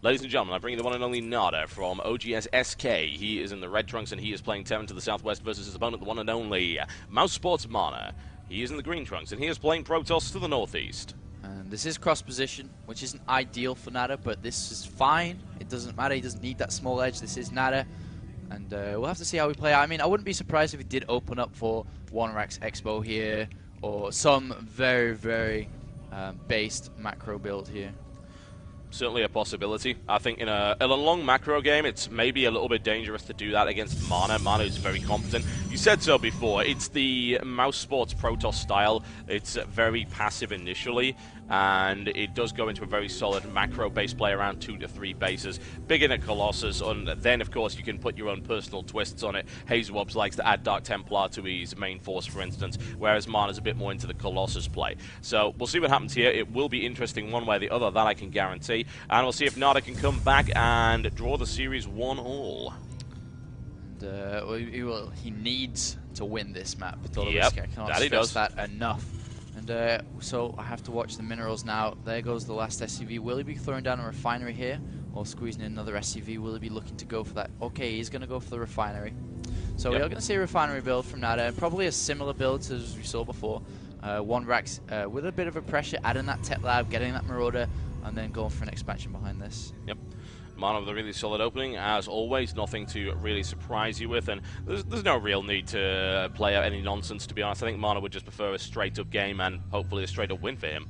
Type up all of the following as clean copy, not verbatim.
Ladies and gentlemen, I bring you the one and only Nada from OGS SK. He is in the red trunks and he is playing Terran to the southwest versus his opponent, the one and only Mouse Sports Mana. He is in the green trunks and he is playing Protoss to the northeast. And this is cross position, which isn't ideal for Nada, but this is fine. It doesn't matter. He doesn't need that small edge. This is Nada. And we'll have to see how we play out. I mean, I wouldn't be surprised if he did open up for One Rax Expo here or some very, very based macro build here. Certainly a possibility. I think in a long macro game, it's maybe a little bit dangerous to do that against Mana. Mana is very competent. You said so before. It's the Mouse Sports Protoss style. It's very passive initially, and it does go into a very solid macro-based play around 2 to 3 bases. Big in a Colossus, and then, of course, you can put your own personal twists on it. Hazelwobs likes to add Dark Templar to his main force, for instance, whereas Mana's a bit more into the Colossus play. So we'll see what happens here. It will be interesting one way or the other, that I can guarantee. And we'll see if Nada can come back and draw the series 1-all. He needs to win this map. Yep, I cannot that he stress does. that enough. And so I have to watch the minerals now. There goes the last SCV. Will he be throwing down a refinery here or squeezing in another SCV? Will he be looking to go for that? Okay, he's going to go for the refinery. So we are going to see a refinery build from Nada, and probably a similar build to as we saw before. One Rax with a bit of a pressure, adding that Tech Lab, getting that Marauder, and then going for an expansion behind this. Yep. Mana with a really solid opening, as always, nothing to really surprise you with, and there's no real need to play out any nonsense, to be honest. I think Mana would just prefer a straight-up game and hopefully a straight-up win for him.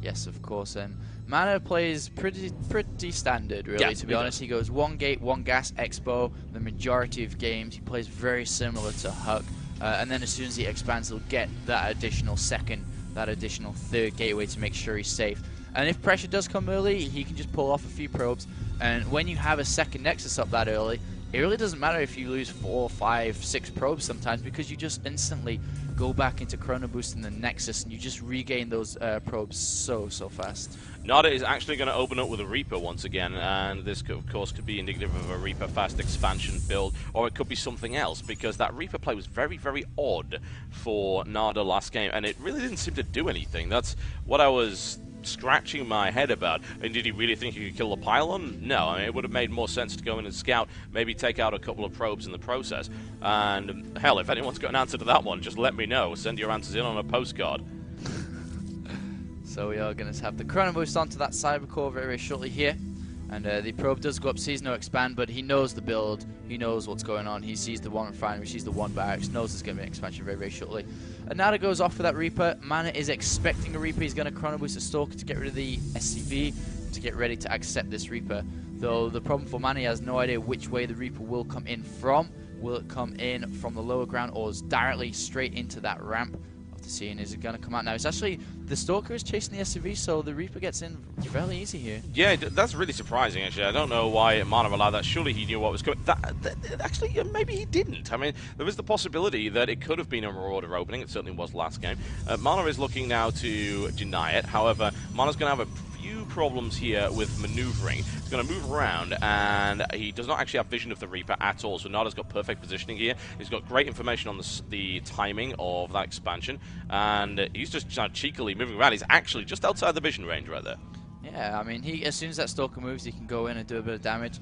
Yes, of course, and Mana plays pretty standard, really, yeah, to be honest. He goes 1 gate, 1 gas, Expo, the majority of games. He plays very similar to Huck, and then as soon as he expands, he'll get that additional second, that additional third gateway to make sure he's safe. And if pressure does come early, he can just pull off a few probes. And when you have a second Nexus up that early, it really doesn't matter if you lose 4, 5, 6 probes sometimes, because you just instantly go back into Chrono Boost in the Nexus and you just regain those probes so fast. Nada is actually going to open up with a Reaper once again, and this, of course, could be indicative of a Reaper fast expansion build, or it could be something else, because that Reaper play was very, very odd for Nada last game, and it really didn't seem to do anything. That's what I was scratching my head about. And did he really think he could kill the pylon? No, I mean, it would have made more sense to go in and scout, maybe take out a couple of probes in the process. And hell, if anyone's got an answer to that one, just let me know. Send your answers in on a postcard. So we are going to have the Chrono Boost onto that Cyber Core very, very shortly here. And the probe does go up, sees no expand, but he knows the build, he knows what's going on, he sees the 1 refinery, sees the 1 barracks, knows there's going to be an expansion very, very shortly. And Nada goes off for that Reaper. Mana is expecting a Reaper. He's going to Chrono Boost a Stalker to get rid of the SCV, to get ready to accept this Reaper. Though the problem for Mana, he has no idea which way the Reaper will come in from. Will it come in from the lower ground or directly straight into that ramp? Seeing is it going to come out now? It's actually the Stalker is chasing the SCV, so the Reaper gets in fairly easy here. Yeah, that's really surprising, actually. I don't know why Mana allowed that. Surely he knew what was coming. Actually, maybe he didn't. I mean, there is the possibility that it could have been a Marauder opening. It certainly was last game. Mana is looking now to deny it. However, Mana's going to have a few problems here with maneuvering. He's going to move around, and he does not actually have vision of the Reaper at all, so Nada's got perfect positioning here. He's got great information on the timing of that expansion, and he's just cheekily moving around. He's actually just outside the vision range right there. Yeah, I mean, as soon as that Stalker moves, he can go in and do a bit of damage.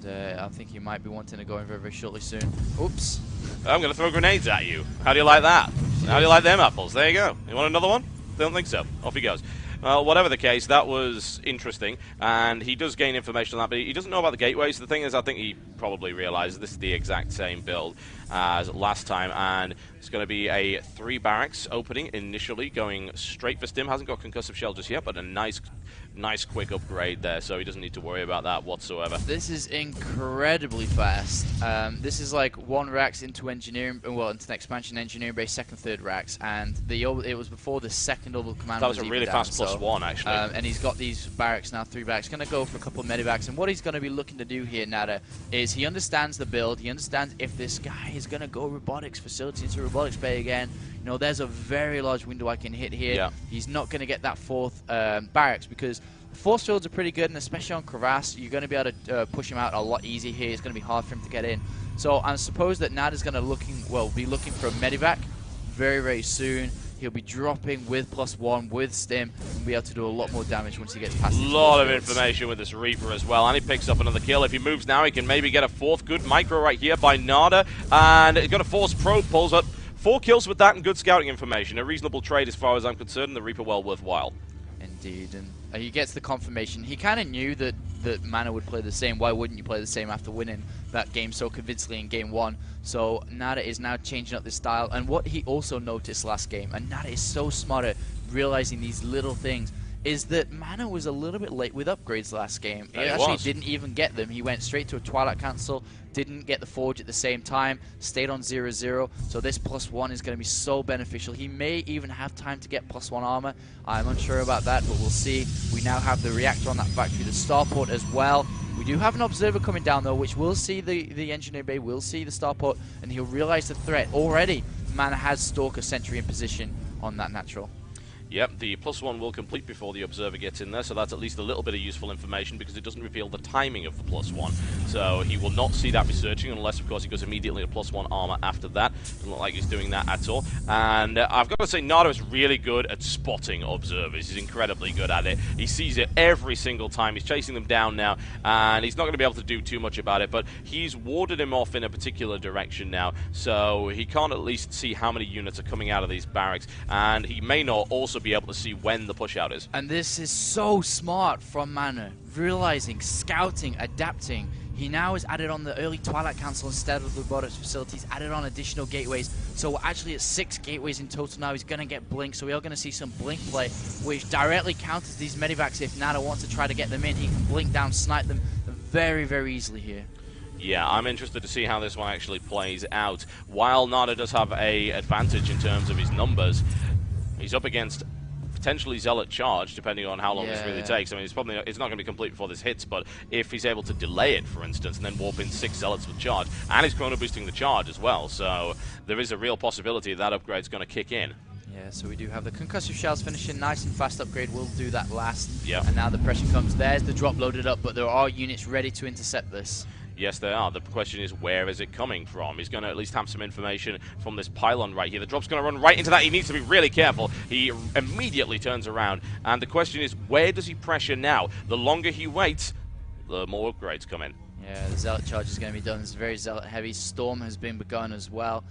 And I think he might be wanting to go in very, very shortly soon. Oops. I'm going to throw grenades at you. How do you like that? How do you like them apples? There you go. You want another one? Don't think so. Off he goes. Well, whatever the case, that was interesting, and he does gain information on that, but he doesn't know about the gateways. The thing is, I think he probably realizes this is the exact same build as last time, and it's going to be a 3 barracks opening initially, going straight for Stim. Hasn't got concussive shell just yet, but a nice quick upgrade there, so he doesn't need to worry about that whatsoever. This is incredibly fast. This is like 1 racks into engineering, well, into an expansion engineering base, 2nd, 3rd racks, and it was before the 2nd orbital command. That was a really fast +1, actually. And he's got these barracks now, 3 barracks. Going to go for a couple of medivacks, and what he's going to be looking to do here, Nada, is he understands the build. He understands if this guy is going to go robotics facility into robotics bay again. You know, there's a very large window I can hit here. Yeah. He's not going to get that 4th barracks, because force fields are pretty good, and especially on Crevasse, you're going to be able to push him out a lot easier here. It's going to be hard for him to get in. So I suppose that Nada's going to be looking for a medivac very, very soon. He'll be dropping with +1, with stim, and be able to do a lot more damage once he gets past A these lot of builds. information with this Reaper as well, and he picks up another kill. If he moves now, he can maybe get a fourth. Good micro right here by Nada, and he's got a force probe, pulls up 4 kills with that and good scouting information. A reasonable trade as far as I'm concerned, and the Reaper well worthwhile. Indeed, and he gets the confirmation. He kind of knew that Mana would play the same. Why wouldn't you play the same after winning that game so convincingly in game 1? So Nada is now changing up this style, and what he also noticed last game, and Nada is so smart at realizing these little things, is that Mana was a little bit late with upgrades last game. He actually didn't even get them. He went straight to a Twilight Council, didn't get the Forge at the same time, stayed on 0-0, so this +1 is going to be so beneficial. He may even have time to get +1 armor. I'm unsure about that, but we'll see. We now have the reactor on that factory, the starport as well. We do have an observer coming down though, which will see the engineer bay, will see the starport, and he'll realize the threat. Already, Mana has Stalker Sentry in position on that natural. Yep, the +1 will complete before the Observer gets in there, so that's at least a little bit of useful information because it doesn't reveal the timing of the +1. So he will not see that researching unless, of course, he goes immediately to +1 armor after that. Doesn't look like he's doing that at all. And I've got to say, Nada is really good at spotting Observers. He's incredibly good at it. He sees it every single time. He's chasing them down now, and he's not going to be able to do too much about it, but he's warded him off in a particular direction now, so he can't at least see how many units are coming out of these barracks, and he may not also be able to see when the push out is. And this is so smart from Mana, realizing, scouting, adapting. He now has added on the early Twilight Council instead of the robotics facilities, added on additional gateways. So we're actually at 6 gateways in total now. He's going to get Blink, so we are going to see some Blink play, which directly counters these medivacs. If Nada wants to try to get them in, he can Blink down, snipe them very, very easily here. Yeah, I'm interested to see how this one actually plays out. While Nada does have a advantage in terms of his numbers, he's up against potentially Zealot charge, depending on how long this really takes. I mean, it's not going to be complete before this hits, but if he's able to delay it, for instance, and then warp in 6 Zealots with charge, and he's chrono boosting the charge as well, so there is a real possibility that upgrade's going to kick in. Yeah, so we do have the concussive shells finishing nice and fast. Upgrade will do that last. Yeah. And now the pressure comes. There's the drop loaded up, but there are units ready to intercept this. Yes, they are. The question is, where is it coming from? He's going to at least have some information from this pylon right here. The drop's going to run right into that. He needs to be really careful. He immediately turns around. And the question is, where does he pressure now? The longer he waits, the more upgrades come in. Yeah, the Zealot charge is going to be done. It's very Zealot heavy. Storm has been begun as well.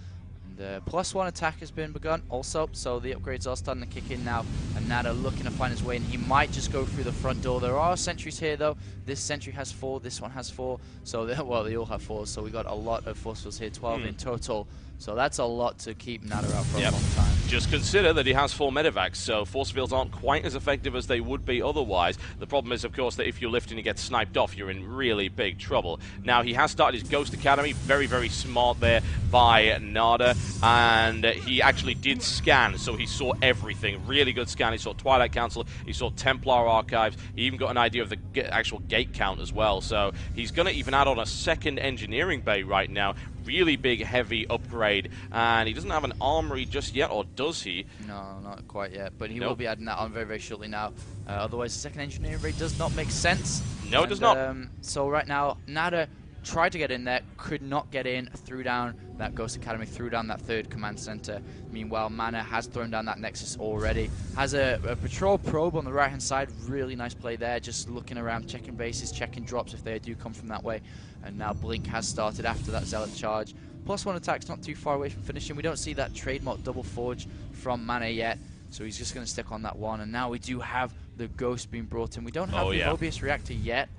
The +1 attack has been begun also, so the upgrades are starting to kick in now, and Nada looking to find his way in. He might just go through the front door. There are sentries here though. This sentry has 4, this one has 4, so well, they all have 4, so we got a lot of force fields here, 12 in total. So that's a lot to keep Nada out for a long time. Just consider that he has 4 medivacs, so force fields aren't quite as effective as they would be otherwise. The problem is, of course, that if you lift and you get sniped off, you're in really big trouble. Now, he has started his Ghost Academy. Very, very smart there by Nada. And he actually did scan, so he saw everything. Really good scan. He saw Twilight Council. He saw Templar Archives. He even got an idea of the actual gate count as well. So he's going to even add on a 2nd engineering bay right now. Really big, heavy upgrade, and he doesn't have an armory just yet, or does he? No, not quite yet, but he will be adding that on very, very shortly now. Otherwise, the 2nd engineering rate does not make sense. No, it does not. So right now, Nada tried to get in there, could not get in, threw down that Ghost Academy, threw down that 3rd command center. Meanwhile, Mana has thrown down that Nexus already. Has a patrol probe on the right-hand side. Really nice play there, just looking around, checking bases, checking drops if they do come from that way. And now Blink has started after that Zealot charge. +1 attack's not too far away from finishing. We don't see that trademark double forge from Mana yet, so he's just going to stick on that one. And now we do have the Ghost being brought in. We don't have the Mobius reactor yet,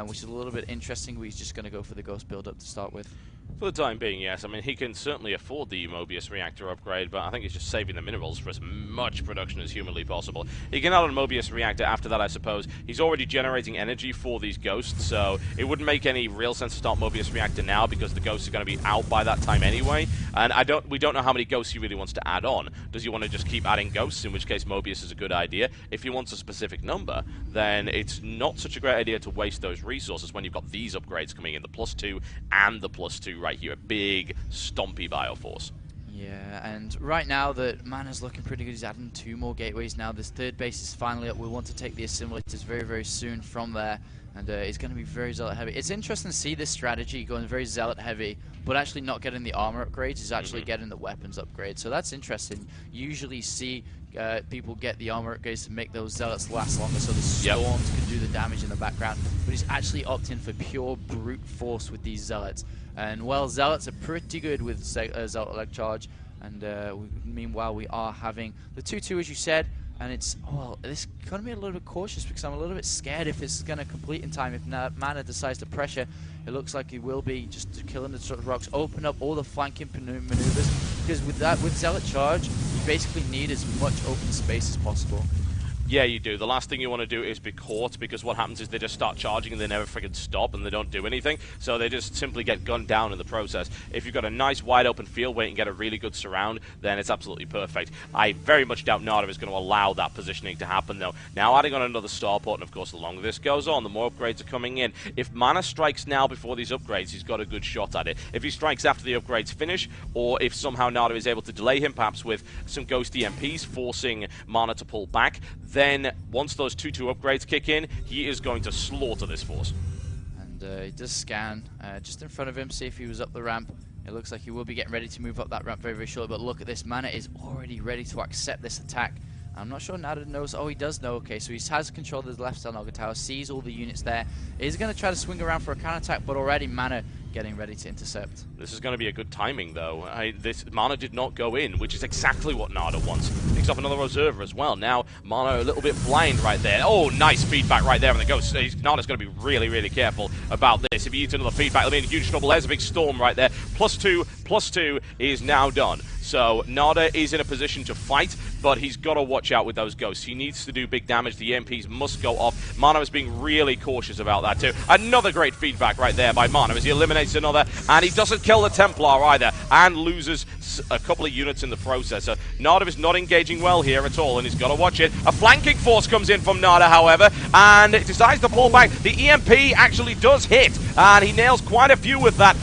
which is a little bit interesting. He's just going to go for the Ghost build-up to start with. For the time being, yes. I mean, he can certainly afford the Mobius reactor upgrade, but I think he's just saving the minerals for as much production as humanly possible. He can add on a Mobius reactor after that, I suppose. He's already generating energy for these ghosts, so it wouldn't make any real sense to start Mobius reactor now because the ghosts are going to be out by that time anyway. And we don't know how many ghosts he really wants to add on. Does he want to just keep adding ghosts, in which case Mobius is a good idea? If he wants a specific number, then it's not such a great idea to waste those resources when you've got these upgrades coming in, the +2 and the +2 right here, a big, stompy Bioforce. Yeah, and right now that Mana's looking pretty good. He's adding 2 more gateways now. This 3rd base is finally up. We want to take the assimilators very, very soon from there. And he's going to be very zealot heavy. It's interesting to see this strategy going very zealot heavy, but actually not getting the armor upgrades. He's actually getting the weapons upgrades. So that's interesting. Usually see people get the armor upgrades to make those zealots last longer, so the storms can do the damage in the background. But he's actually opting for pure brute force with these zealots. And well, zealots are pretty good with zealot leg charge. And meanwhile, we are having the 2-2, as you said. And it's, well, this going to be a little bit cautious because I'm a little bit scared if it's going to complete in time. If Mana decides to pressure, it looks like he will be just killing the rocks, open up all the flanking maneuvers. Because with Zealot Charge, you basically need as much open space as possible. Yeah, you do. The last thing you want to do is be caught, because what happens is they just start charging and they never freaking stop and they don't do anything. So they just simply get gunned down in the process. If you've got a nice wide open field where you can get a really good surround, then it's absolutely perfect. I very much doubt Nada is going to allow that positioning to happen, though. Now adding on another starport, and of course the longer this goes on, the more upgrades are coming in. If Mana strikes now before these upgrades, he's got a good shot at it. If he strikes after the upgrades finish, or if somehow Nada is able to delay him, perhaps with some Ghost EMPs, forcing Mana to pull back, then once those 2-2 upgrades kick in, he is going to slaughter this force. And he does scan just in front of him, see if he was up the ramp. It looks like he will be getting ready to move up that ramp very, very shortly, but look at this. Mana is already ready to accept this attack. I'm not sure Nada knows. Oh, he does know. Okay, so he has control of the left side Naga Tower, sees all the units there. He's going to try to swing around for a counterattack, but already Mana getting ready to intercept. This is going to be a good timing, though. This Mana did not go in, which is exactly what Nada wants. Picks up another Observer as well. Now, Mana a little bit blind right there. Oh, nice feedback right there on the Ghost. Nada's going to be really, really careful about this. If he eats another feedback, it'll be in huge trouble. There's a big storm right there. +2 is now done. So Nada is in a position to fight, but he's got to watch out with those ghosts. He needs to do big damage. The EMPs must go off. Mana is being really cautious about that too. Another great feedback right there by Mana as he eliminates another, and he doesn't kill the Templar either, and loses a couple of units in the process. So Nada is not engaging well here at all, and he's got to watch it. A flanking force comes in from Nada, however, and it decides to pull back. The EMP actually does hit, and he nails quite a few with that.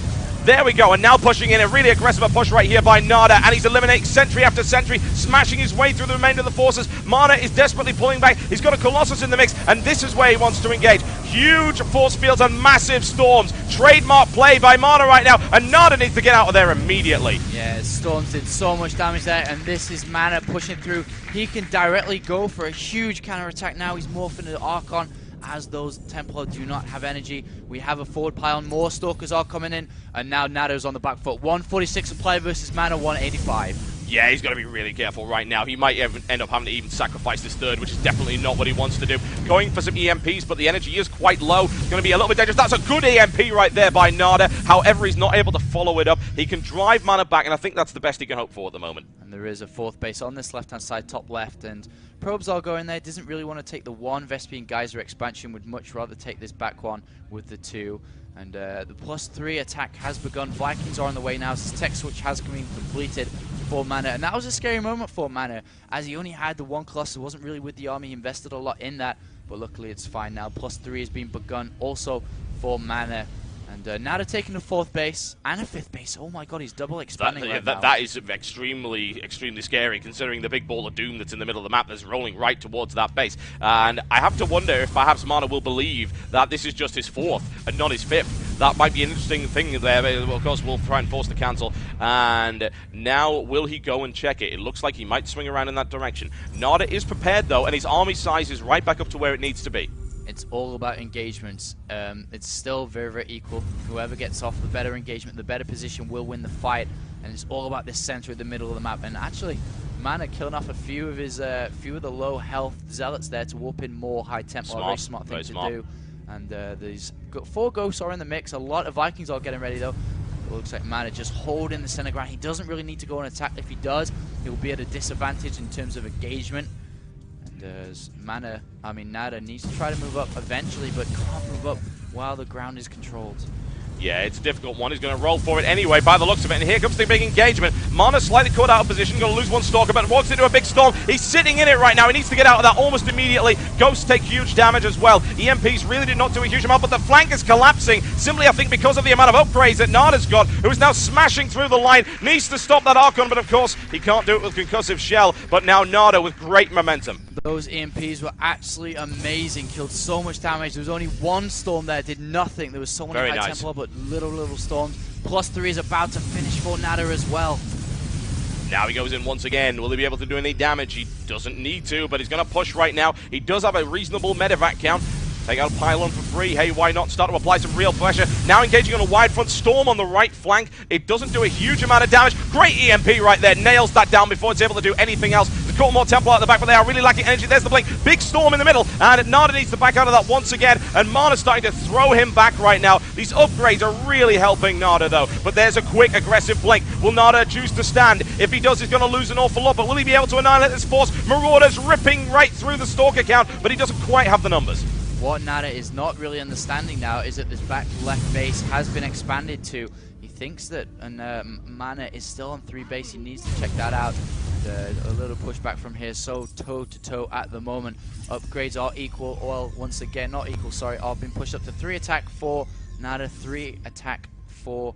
There we go, and now pushing in a really aggressive push right here by Nada, and he's eliminating sentry after sentry, smashing his way through the remainder of the forces. Mana is desperately pulling back. He's got a Colossus in the mix, and this is where he wants to engage. Huge force fields and massive storms. Trademark play by Mana right now, and Nada needs to get out of there immediately. Yeah, storms did so much damage there, and this is Mana pushing through. He can directly go for a huge counterattack now. He's morphing into Archon. As those Templar do not have energy, we have a forward pile. More Stalkers are coming in, and now Nado's on the back foot. 146 supply versus Mana 185. Yeah, he's got to be really careful right now. He might end up having to even sacrifice this third, which is definitely not what he wants to do. Going for some EMPs, but the energy is quite low. It's going to be a little bit dangerous. That's a good EMP right there by Nada. However, he's not able to follow it up. He can drive Mana back, and I think that's the best he can hope for at the moment. And there is a fourth base on this left-hand side, top left, and Probes are going there. Doesn't really want to take the one Vespian Geyser expansion. Would much rather take this back one with the two. And the +3 attack has begun. Vikings are on the way now. This tech switch has been completed for Mana, and that was a scary moment for Mana, as he only had the one Colossus. Wasn't really with the army. He invested a lot in that, but luckily it's fine now. +3 has been begun also for Mana. And Nada taking the fourth base and a fifth base. Oh my god, he's double expanding right now. That is extremely, extremely scary, considering the big ball of doom that's in the middle of the map that's rolling right towards that base. And I have to wonder if perhaps Mana will believe that this is just his fourth and not his fifth. That might be an interesting thing there. Of course, we'll try and force the cancel. And now, will he go and check it? It looks like he might swing around in that direction. Nada is prepared, though, and his army size is right back up to where it needs to be. It's all about engagements. It's still very, very equal. Whoever gets off the better engagement, the better position will win the fight. And it's all about this center in the middle of the map. And actually, Mana killing off a few of his, few of the low health zealots there to warp in more high tempo. Very smart thing to do. And these 4 ghosts are in the mix. A lot of Vikings are getting ready though. It looks like Mana just holding the center ground. He doesn't really need to go and attack. If he does, he will be at a disadvantage in terms of engagement. Nada needs to try to move up eventually, but can't move up while the ground is controlled. Yeah, it's a difficult one. He's going to roll for it anyway, by the looks of it. And here comes the big engagement. Mana slightly caught out of position, going to lose one Stalker, but walks into a big storm. He's sitting in it right now. He needs to get out of that almost immediately. Ghosts take huge damage as well. EMPs really did not do a huge amount, but the flank is collapsing, simply, I think, because of the amount of upgrades that Nada's got, who is now smashing through the line. Needs to stop that Archon, but of course, he can't do it with Concussive Shell. But now Nada with great momentum. Those EMPs were actually amazing, killed so much damage. There was only one storm there, did nothing. There was so many high Templar, but little storms. +3 is about to finish for Nada as well. Now he goes in once again. Will he be able to do any damage? He doesn't need to, but he's going to push right now. He does have a reasonable medevac count. Take out a pylon for free. Hey, why not start to apply some real pressure? Now engaging on a wide front storm on the right flank. It doesn't do a huge amount of damage. Great EMP right there. Nails that down before it's able to do anything else. There's a couple more Templar at the back, but they are really lacking energy. There's the blink. Big storm in the middle, and Nada needs to back out of that once again, and Mana's starting to throw him back right now. These upgrades are really helping Nada, though. But there's a quick, aggressive blink. Will Nada choose to stand? If he does, he's going to lose an awful lot, but will he be able to annihilate this force? Marauders ripping right through the Stalker count, but he doesn't quite have the numbers. What Nada is not really understanding now is that this back left base has been expanded to. He thinks that Mana is still on 3 base. He needs to check that out. A little pushback from here, so toe-to-toe at the moment. Upgrades are equal, well, once again, not equal, sorry, are being pushed up to 3 attack for Nada, 3 attack for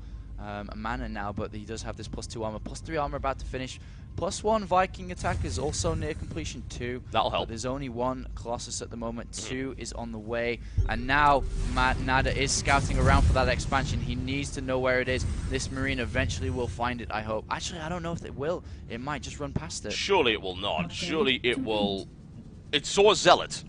Mana now, but he does have this +2 armor, +3 armor about to finish. +1 Viking attack is also near completion too. That'll help. But there's only 1 Colossus at the moment. 2 is on the way. And now Nada is scouting around for that expansion. He needs to know where it is. This Marine eventually will find it, I hope. Actually, I don't know if it will. It might just run past it. Surely it will not. Surely it will. It saw Zealot.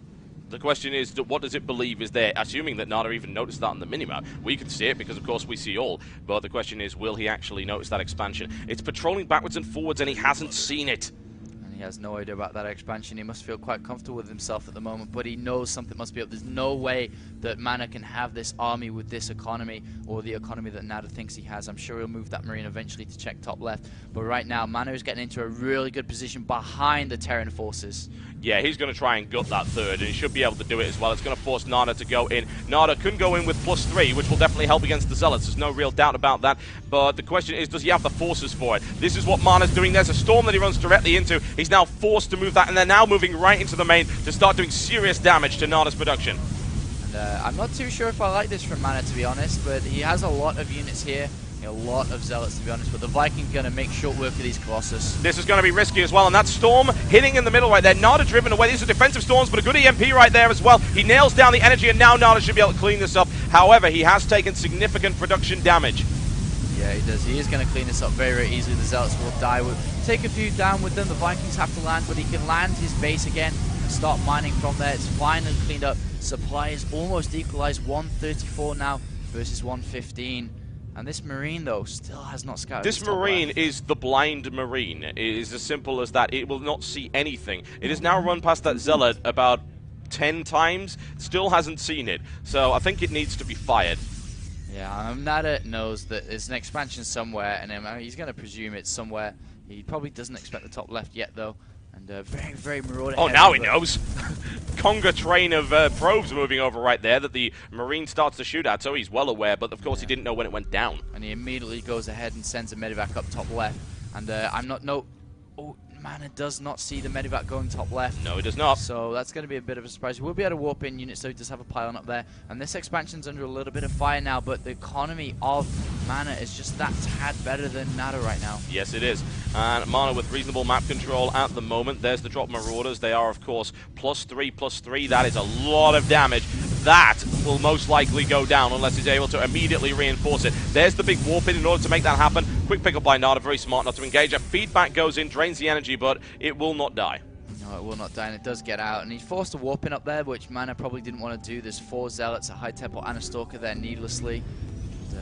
The question is, what does it believe is there? Assuming that Nada even noticed that on the minimap. We can see it because, of course, we see all. But the question is, will he actually notice that expansion? It's patrolling backwards and forwards, and he hasn't seen it. And he has no idea about that expansion. He must feel quite comfortable with himself at the moment, but he knows something must be up. There's no way that Mana can have this army with this economy, or the economy that Nada thinks he has. I'm sure he'll move that Marine eventually to check top left. But right now, Mana is getting into a really good position behind the Terran forces. Yeah, he's going to try and gut that third, and he should be able to do it as well. It's going to force Nada to go in. Nada can go in with +3, which will definitely help against the Zealots. There's no real doubt about that. But the question is, does he have the forces for it? This is what Mana's doing. There's a storm that he runs directly into. He's now forced to move that, and they're now moving right into the main to start doing serious damage to Nada's production. And I'm not too sure if I like this from Mana, to be honest, but he has a lot of units here. A lot of Zealots, to be honest, but the Viking's going to make short work of these Colossus. This is going to be risky as well, and that storm hitting in the middle right there. Nada driven away. These are defensive storms, but a good EMP right there as well. He nails down the energy, and now Nada should be able to clean this up. However, he has taken significant production damage. Yeah, he does. He is going to clean this up very easily. The Zealots will die. Take a few down with them. The Vikings have to land, but he can land his base again and start mining from there. It's finally cleaned up. Supply is almost equalized. 134 now versus 115. And this Marine, though, still has not scouted. This Marine is the blind Marine. It is as simple as that. It will not see anything. It has now run past that Zealot about 10 times, still hasn't seen it. So I think it needs to be fired. Yeah, Nada knows that there's an expansion somewhere, and he's going to presume it's somewhere. He probably doesn't expect the top left yet, though. And very Marauder. Oh, now he knows. Conga train of probes moving over right there that the Marine starts to shoot at, so he's well aware, but of course he didn't know when it went down. And he immediately goes ahead and sends a medevac up top left. And oh, Mana does not see the medevac going top left. No, he does not. So that's going to be a bit of a surprise. We'll be able to warp in units, so he does have a pylon up there. And this expansion's under a little bit of fire now, but the economy of Mana is just that tad better than Nada right now. Yes, it is. And Mana with reasonable map control at the moment. There's the drop Marauders. They are, of course, +3/+3. That is a lot of damage. That will most likely go down unless he's able to immediately reinforce it. There's the big warp in order to make that happen. Quick pickup by Nada, very smart not to engage. A feedback goes in, drains the energy, but it will not die. No, it will not die, and it does get out. And he's forced to warp in up there, which Mana probably didn't want to do. There's 4 Zealots, a High Temple, and a Stalker there needlessly.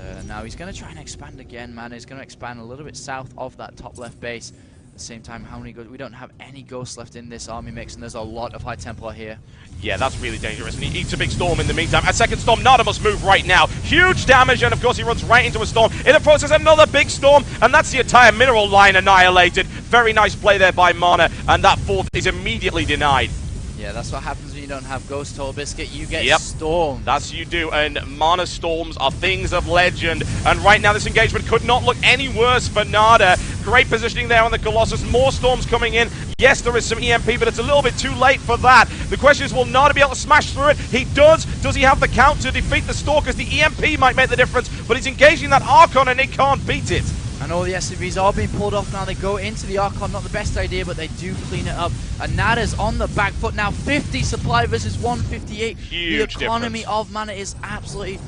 And, now he's going to try and expand again. Mana is going to expand a little bit south of that top left base. At the same time, how many we don't have any ghosts left in this army mix, and there's a lot of High Templar here. Yeah, that's really dangerous, and he eats a big storm in the meantime. A second storm, Nada must move right now. Huge damage, and of course he runs right into a storm. In the process, another big storm, and that's the entire mineral line annihilated. Very nice play there by Mana, and that fourth is immediately denied. Yeah, that's what happens when you don't have Ghost Total Biscuit, you get Yep. Storm. That's you do, and Mana Storms are things of legend. And right now this engagement could not look any worse for Nada. Great positioning there on the Colossus. More Storms coming in. Yes, there is some EMP, but it's a little bit too late for that. The question is, will Nada be able to smash through it? He does. Does he have the count to defeat the Stalkers? The EMP might make the difference, but he's engaging that Archon and he can't beat it. And all the SCVs are being pulled off now. They go into the Archon. Not the best idea, but they do clean it up. And Nada's on the back foot now. 50 supply versus 158. Huge the economy difference. of Mana is absolutely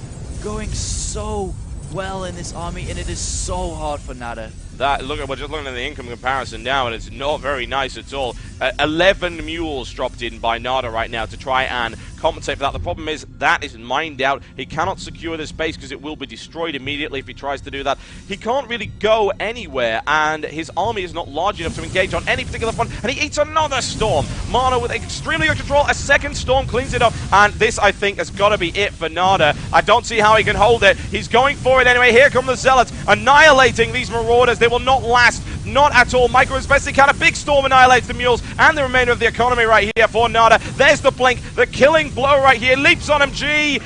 going so well in this army, and it is so hard for Nada. We're just looking at the income comparison now, and it's not very nice at all. 11 mules dropped in by Nada right now to try and compensate for that. The problem is that is mined out. He cannot secure this base because it will be destroyed immediately if he tries to do that. He can't really go anywhere, and his army is not large enough to engage on any particular front, and he eats another Storm. Mana with extremely good control. A second Storm cleans it up, and this, I think, has got to be it for Nada. I don't see how he can hold it. He's going for it anyway. Here come the Zealots, annihilating these Marauders. They will not last, not at all. Micro as best he can. A big Storm annihilates the Mules and the remainder of the economy right here for Nada. There's the blink, the killing blow right here. Leaps on him. G.